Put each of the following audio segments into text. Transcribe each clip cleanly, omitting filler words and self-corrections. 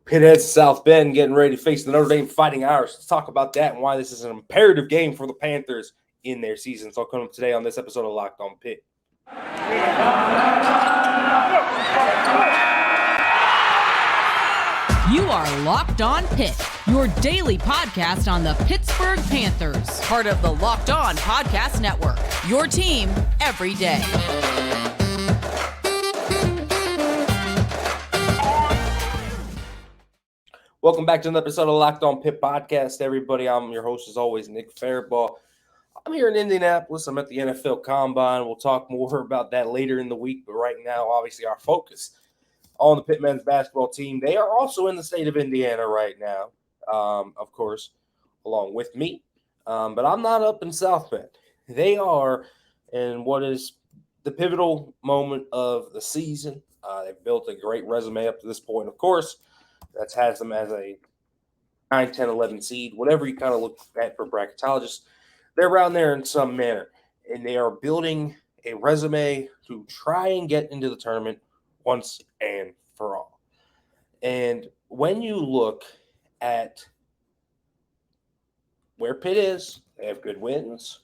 Pitt heads to South Bend, getting ready to face the Notre Dame Fighting Irish. Let's talk about that and why this is an imperative game for the Panthers in their season. So I'll come up today on this episode of Locked On Pitt. You are Locked On Pitt, your daily podcast on the Pittsburgh Panthers, part of the Locked On Podcast Network, your team every day. Welcome back to another episode of Locked On Pitt Podcast, everybody. I'm your host, as always, Nick Faribault. I'm here in Indianapolis. I'm at the NFL Combine. We'll talk more about that later in the week, but right now, obviously, our focus on the Pitt men's basketball team. They are also in the state of Indiana right now, of course, along with me. But I'm not up in South Bend. They are in what is the pivotal moment of the season. They've built a great resume up to this point, of course. That has them as a 9, 10, 11 seed, whatever you kind of look at for bracketologists. They're around there in some manner, and they are building a resume to try and get into the tournament once and for all. And when you look at where Pitt is, they have good wins.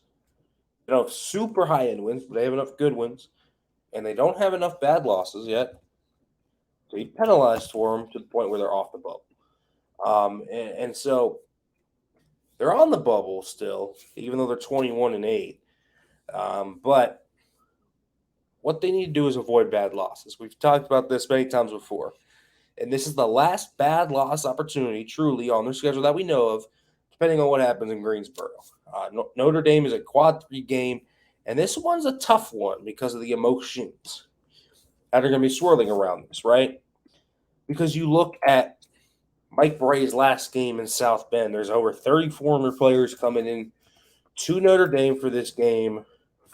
They don't have super high-end wins, but they have enough good wins. And they don't have enough bad losses yet to be penalized for them to the point where they're off the bubble. And so they're on the bubble still, even though they're 21-8. But what they need to do is avoid bad losses. We've talked about this many times before. And this is the last bad loss opportunity, truly, on their schedule that we know of, depending on what happens in Greensboro. Notre Dame is a quad 3 game, and this one's a tough one because of the emotions that are going to be swirling around this, right? Because you look at Mike Brey's last game in South Bend, there's over 30 former players coming in to Notre Dame for this game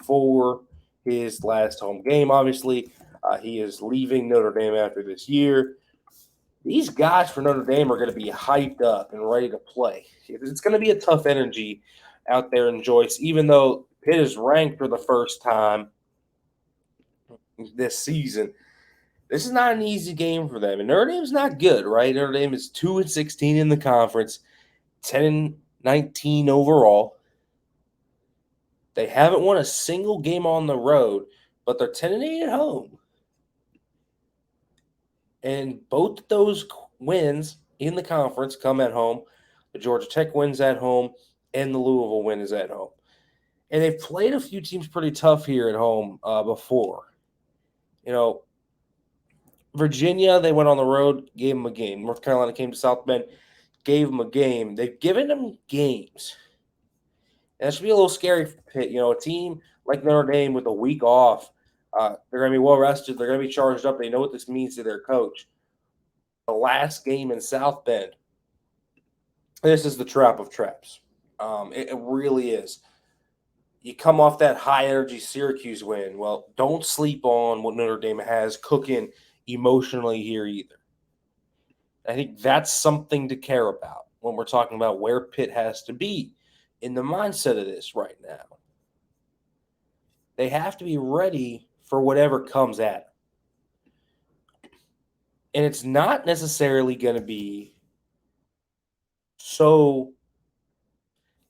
for his last home game. Obviously, he is leaving Notre Dame after this year. These guys for Notre Dame are going to be hyped up and ready to play. It's going to be a tough energy out there in Joyce, even though Pitt is ranked for the first time this season. This is not an easy game for them. And Notre Dame's not good, right? Notre Dame is 2-16 in the conference, 10-19 overall. They haven't won a single game on the road, but they're 10-8 at home. And both those wins in the conference come at home. The Georgia Tech wins at home, and the Louisville win is at home. And they've played a few teams pretty tough here at home before. You know, Virginia, they went on the road, gave them a game. North Carolina came to South Bend, gave them a game. They've given them games. And that should be a little scary for Pitt. You know, a team like Notre Dame with a week off, they're going to be well-rested. They're going to be charged up. They know what this means to their coach. The last game in South Bend, this is the trap of traps. It really is. You come off that high-energy Syracuse win. Well, don't sleep on what Notre Dame has cooking emotionally here either. I think that's something to care about when we're talking about where Pitt has to be in the mindset of this right now. They have to be ready for whatever comes at them. And it's not necessarily going to be so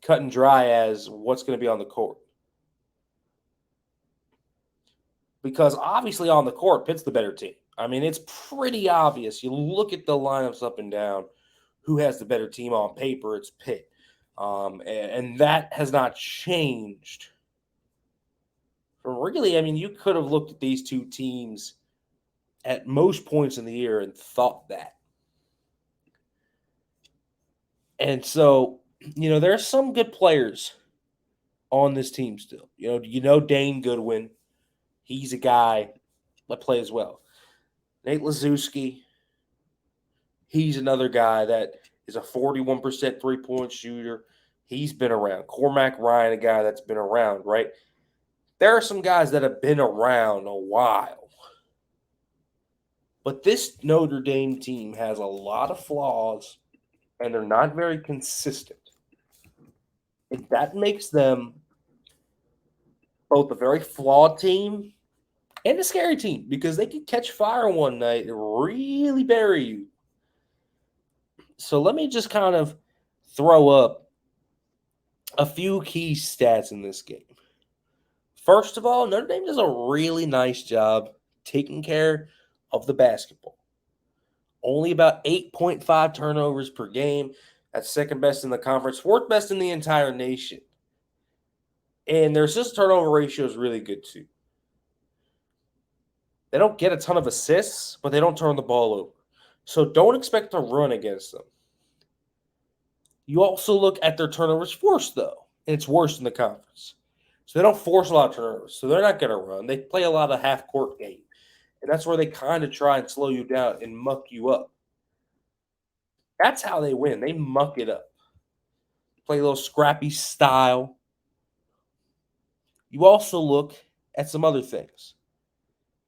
cut and dry as what's going to be on the court. Because obviously on the court, Pitt's the better team. I mean, it's pretty obvious. You look at the lineups up and down, who has the better team on paper, it's Pitt. And that has not changed. Really, I mean, you could have looked at these two teams at most points in the year and thought that. And so, you know, there are some good players on this team still. You know Dane Goodwin. He's a guy that plays well. Nate Laszewski, he's another guy that is a 41% three-point shooter. He's been around. Cormac Ryan, a guy that's been around, right? There are some guys that have been around a while. But this Notre Dame team has a lot of flaws, and they're not very consistent. And that makes them both a very flawed team and a scary team because they can catch fire one night and really bury you. So let me just kind of throw up a few key stats in this game. First of all, Notre Dame does a really nice job taking care of the basketball. Only about 8.5 turnovers per game. That's second best in the conference, fourth best in the entire nation. And their assist turnover ratio is really good too. They don't get a ton of assists, but they don't turn the ball over. So don't expect to run against them. You also look at their turnovers forced, though, and it's worse in the conference. So they don't force a lot of turnovers. So they're not going to run. They play a lot of half-court game. And that's where they kind of try and slow you down and muck you up. That's how they win. They muck it up. Play a little scrappy style. You also look at some other things.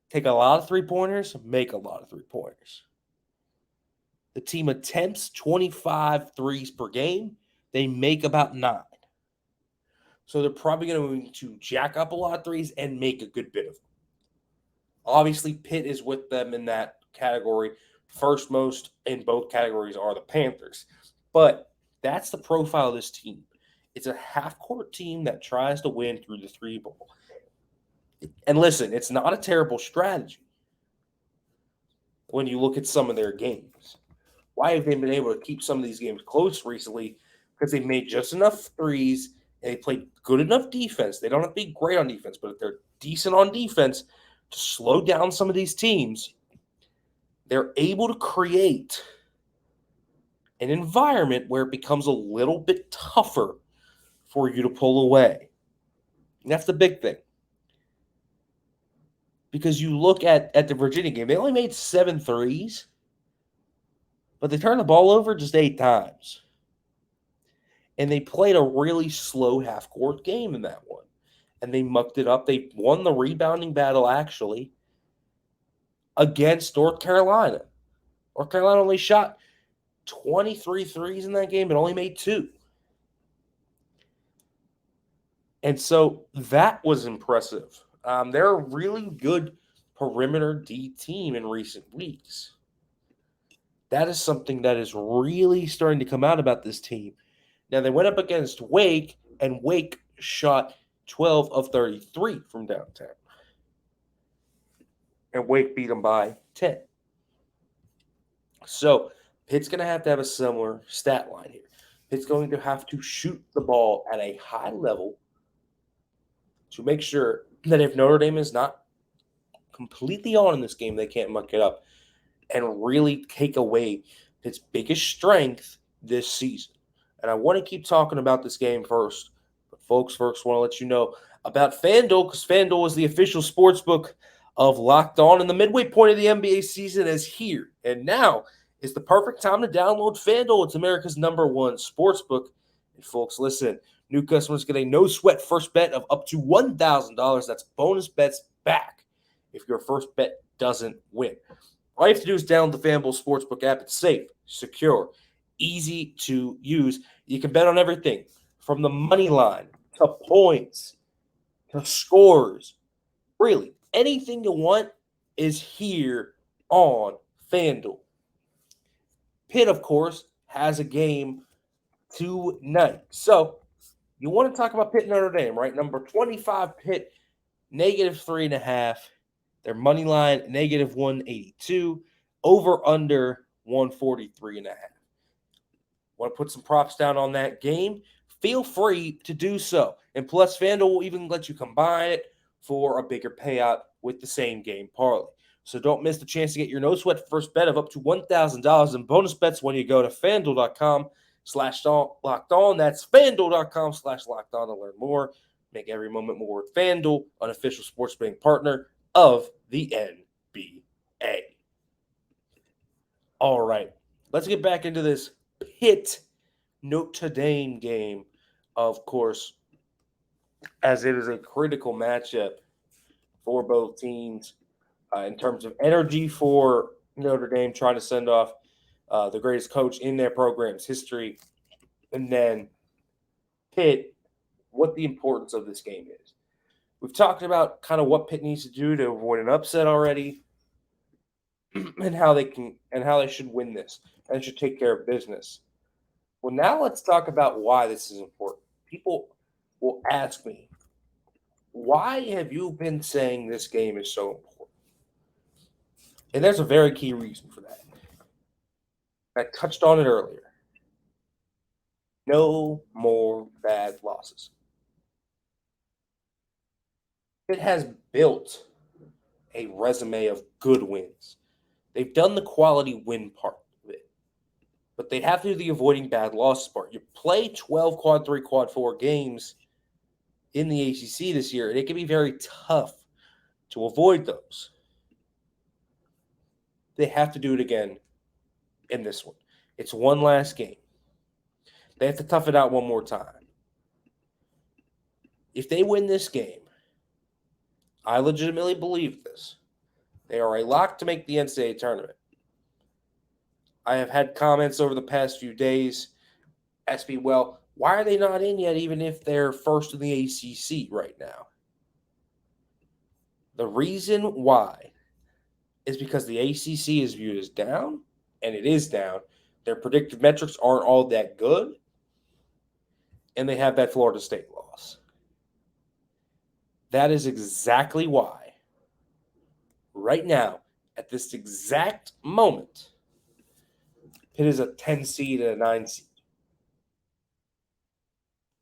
Take a lot of three-pointers, make a lot of three-pointers. The team attempts 25 threes per game. They make about 9. So they're probably going to jack up a lot of threes and make a good bit of them. Obviously, Pitt is with them in that category. First most in both categories are the Panthers. But that's the profile of this team. It's a half-court team that tries to win through the three ball. And listen, it's not a terrible strategy when you look at some of their games. Why have they been able to keep some of these games close recently? Because they made just enough threes and they played good enough defense. They don't have to be great on defense, but if they're decent on defense to slow down some of these teams, they're able to create an environment where it becomes a little bit tougher for you to pull away. And that's the big thing. Because you look at the Virginia game, they only made 7 threes, but they turned the ball over just 8 times. And they played a really slow half-court game in that one. And they mucked it up. They won the rebounding battle, actually, against North Carolina. North Carolina only shot 23 threes in that game and only made 2. And so that was impressive. They're a really good perimeter D team in recent weeks. That is something that is really starting to come out about this team. Now, they went up against Wake, and Wake shot 12 of 33 from downtown. And Wake beat them by 10. So, Pitt's going to have a similar stat line here. Pitt's going to have to shoot the ball at a high level to make sure that if Notre Dame is not completely on in this game, they can't muck it up and really take away Pitt's biggest strength this season. And I want to keep talking about this game first. But folks, first want to let you know about FanDuel, because FanDuel is the official sportsbook of Locked On, and the midway point of the NBA season is here. And now is the perfect time to download FanDuel. It's America's #1 sportsbook. And folks, listen, new customers get a no-sweat first bet of up to $1,000. That's bonus bets back if your first bet doesn't win. All you have to do is download the FanDuel Sportsbook app. It's safe, secure, easy to use. You can bet on everything from the money line to points to scores. Really, anything you want is here on FanDuel. Pitt, of course, has a game tonight. So you want to talk about Pitt Notre Dame, right? Number 25 Pitt, -3.5. Their money line, -182. Over under 143.5. Want to put some props down on that game? Feel free to do so. And plus, FanDuel will even let you combine it for a bigger payout with the same game parlay. So don't miss the chance to get your no-sweat first bet of up to $1,000 in bonus bets when you go to FanDuel.com/LockedOn. That's FanDuel.com/LockedOn to learn more. Make every moment more with FanDuel, an official sports betting partner of the NBA. All right, let's get back into this Pitt Notre Dame game, of course, as it is a critical matchup for both teams in terms of energy for Notre Dame trying to send off the greatest coach in their program's history, and then Pitt, what the importance of this game is. We've talked about kind of what Pitt needs to do to avoid an upset already. and how they should win this and should take care of business. Well, now let's talk about why this is important. People will ask me, why have you been saying this game is so important? And there's a very key reason for that. I touched on it earlier. No more bad losses. It has built a resume of good wins. They've done the quality win part of it, but they have to do the avoiding bad losses part. You play 12 quad 3, quad 4 games in the ACC this year, and it can be very tough to avoid those. They have to do it again in this one. It's one last game. They have to tough it out one more time. If they win this game, I legitimately believe this. They are a lock to make the NCAA tournament. I have had comments over the past few days ask me, well, why are they not in yet, even if they're first in the ACC right now? The reason why is because the ACC is viewed as down, and it is down. Their predictive metrics aren't all that good, and they have that Florida State loss. That is exactly why, right now, at this exact moment, Pitt is a 10 seed and a 9 seed.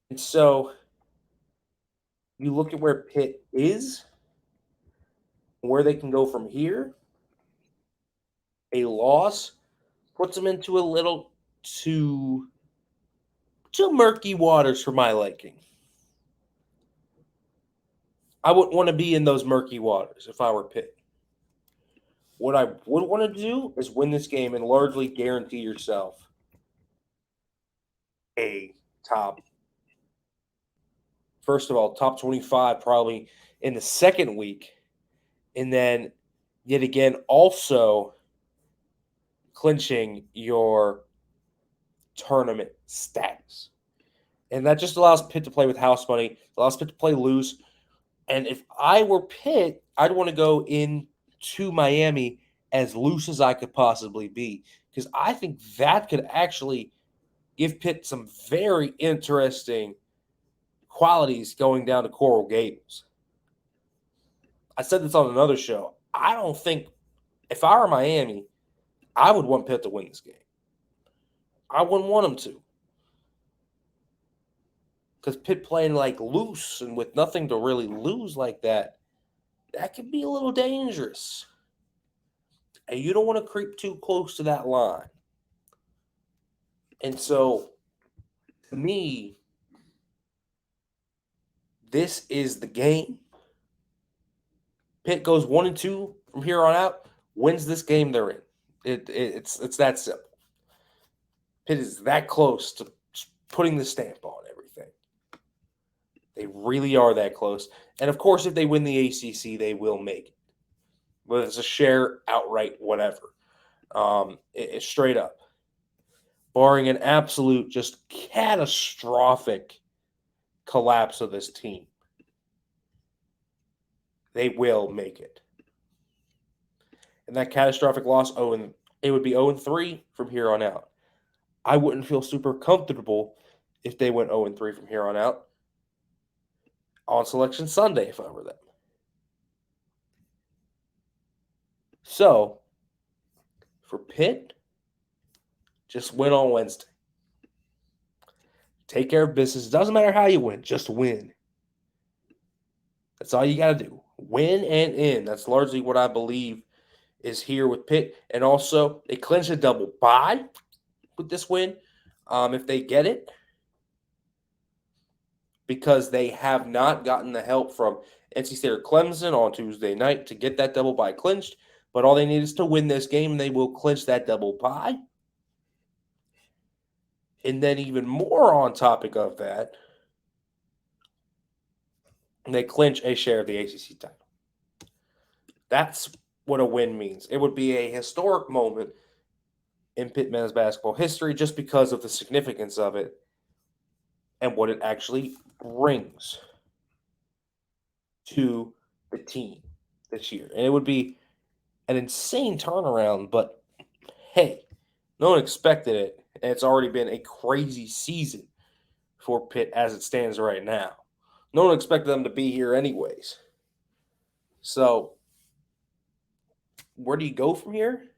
And so you look at where Pitt is, where they can go from here. A loss puts them into a little too murky waters for my liking. I wouldn't want to be in those murky waters if I were Pitt. What I would want to do is win this game and largely guarantee yourself a top, first of all, top 25 probably in the second week. And then yet again, also clinching your tournament status. And that just allows Pitt to play with house money, allows Pitt to play loose. And if I were Pitt, I'd want to go into Miami as loose as I could possibly be, because I think that could actually give Pitt some very interesting qualities going down to Coral Gables. I said this on another show. I don't think, if I were Miami, I would want Pitt to win this game. I wouldn't want them to. Because Pitt playing like loose and with nothing to really lose like that, that could be a little dangerous. And you don't want to creep too close to that line. And so, to me, this is the game. Pitt goes 1-2 from here on out, wins this game they're in. It's that simple. Pitt is that close to putting the stamp on everything. They really are that close. And of course, if they win the ACC, they will make it. Whether it's a share, outright, whatever. It's straight up. Barring an absolute, just catastrophic collapse of this team, they will make it. And that catastrophic loss, it would be 0-3 from here on out. I wouldn't feel super comfortable if they went 0-3 from here on out on Selection Sunday if I were them. So, for Pitt, just win on Wednesday. Take care of business. Doesn't matter how you win, just win. That's all you got to do. Win and in. That's largely what I believe is here with Pitt. And also, they clinch a double bye with this win if they get it, because they have not gotten the help from NC State or Clemson on Tuesday night to get that double bye clinched. But all they need is to win this game, and they will clinch that double bye. And then even more on topic of that, they clinch a share of the ACC title. That's what a win means. It would be a historic moment in Pitt men's basketball history just because of the significance of it and what it actually brings to the team this year. And it would be an insane turnaround, but hey, no one expected it, and it's already been a crazy season for Pitt as it stands right now. No one expected them to be here anyways. So, where do you go from here?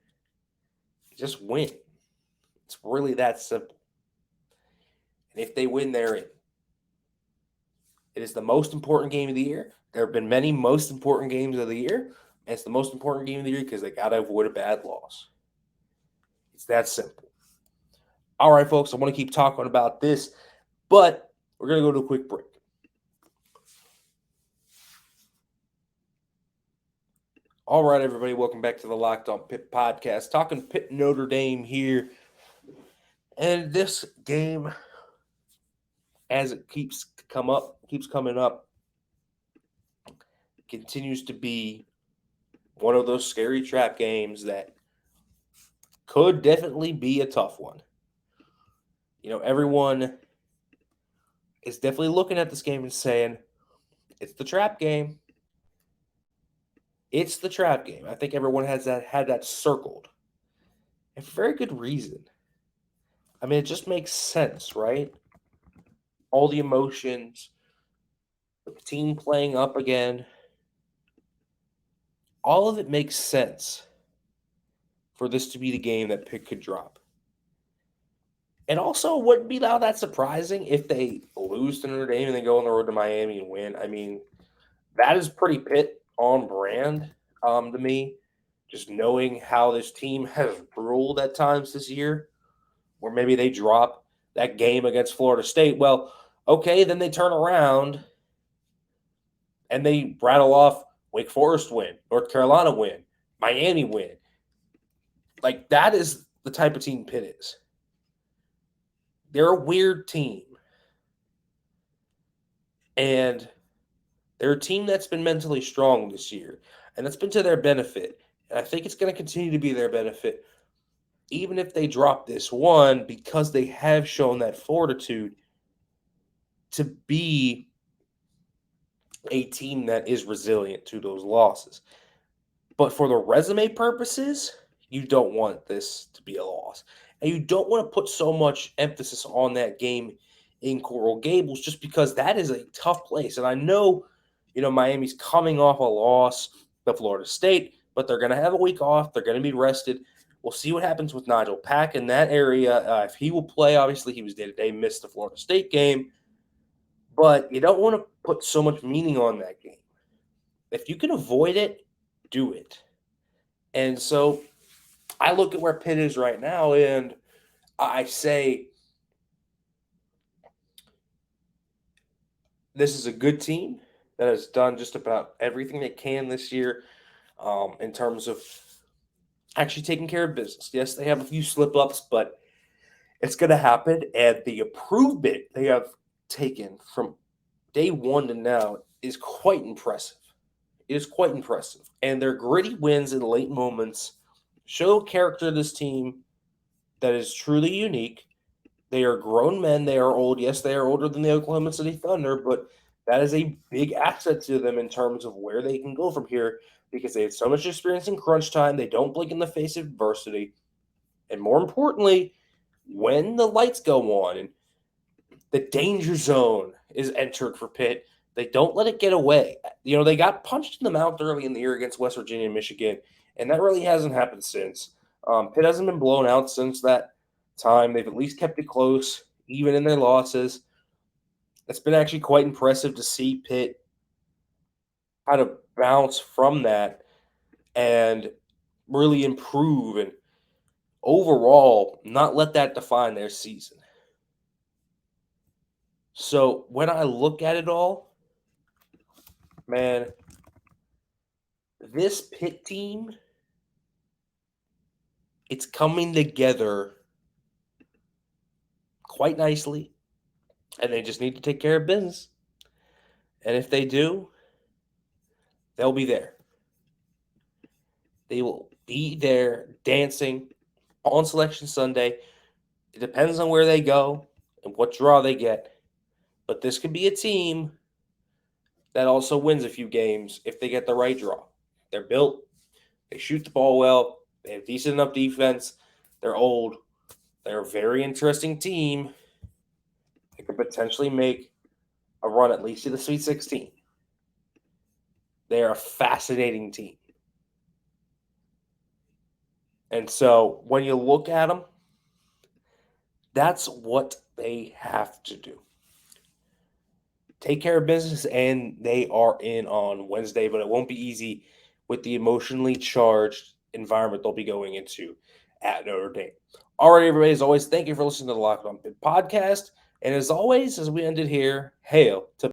Just win. It's really that simple. And if they win, they're in. It is the most important game of the year. There have been many most important games of the year, and it's the most important game of the year because they got to avoid a bad loss. It's that simple. All right, folks, I want to keep talking about this, but we're going to go to a quick break. All right, everybody, welcome back to the Locked On Pitt podcast. Talking Pitt Notre Dame here. And this game, as it keeps coming up, continues to be one of those scary trap games that could definitely be a tough one. You know, everyone is definitely looking at this game and saying, it's the trap game. It's the trap game. I think everyone had that circled. And for very good reason. I mean, it just makes sense, right? All the emotions, the team playing up again, all of it makes sense for this to be the game that Pitt could drop. And also, wouldn't be now that surprising if they lose to Notre Dame and then go on the road to Miami and win. I mean, that is pretty Pitt on brand to me. Just knowing how this team has ruled at times this year, where maybe they drop that game against Florida State. Well, okay, then they turn around and they rattle off Wake Forest win, North Carolina win, Miami win. Like, that is the type of team Pitt is. They're a weird team. And they're a team that's been mentally strong this year. And that's been to their benefit. And I think it's going to continue to be their benefit, even if they drop this one, because they have shown that fortitude to be a team that is resilient to those losses. But for the resume purposes, you don't want this to be a loss. And you don't want to put so much emphasis on that game in Coral Gables just because that is a tough place. And I know, Miami's coming off a loss to Florida State, but they're going to have a week off. They're going to be rested. We'll see what happens with Nigel Pack in that area. If he will play, obviously he was day-to-day, missed the Florida State game. But you don't want to put so much meaning on that game. If you can avoid it, do it. And so I look at where Pitt is right now, and I say this is a good team that has done just about everything they can this year in terms of actually taking care of business. Yes, they have a few slip-ups, but it's going to happen. And the improvement they have taken from day one to now is quite impressive. It is quite impressive. And their gritty wins in late moments show character of this team that is truly unique. They are grown men. They are old. Yes, they are older than the Oklahoma City Thunder, but that is a big asset to them in terms of where they can go from here because they have so much experience in crunch time. They don't blink in the face of adversity. And more importantly, when the lights go on and the danger zone is entered for Pitt, they don't let it get away. They got punched in the mouth early in the year against West Virginia and Michigan, and that really hasn't happened since. Pitt hasn't been blown out since that time. They've at least kept it close, even in their losses. It's been actually quite impressive to see Pitt kind of bounce from that and really improve and overall not let that define their season. So when I look at it all, man, this Pitt team, it's coming together quite nicely, and they just need to take care of business. And if they do, they'll be there. They will be there dancing on Selection Sunday. It depends on where they go and what draw they get. But this could be a team that also wins a few games if they get the right draw. They're built They shoot the ball well. They have decent enough defense. They're old. They're a very interesting team. They could potentially make a run at least to the Sweet 16. They are a fascinating team. And so when you look at them, that's what they have to do. Take care of business, and they are in on Wednesday, but it won't be easy with the emotionally charged environment they'll be going into at Notre Dame. All right, everybody, as always, thank you for listening to the Locked On Pitt podcast. And as always, as we ended here, hail to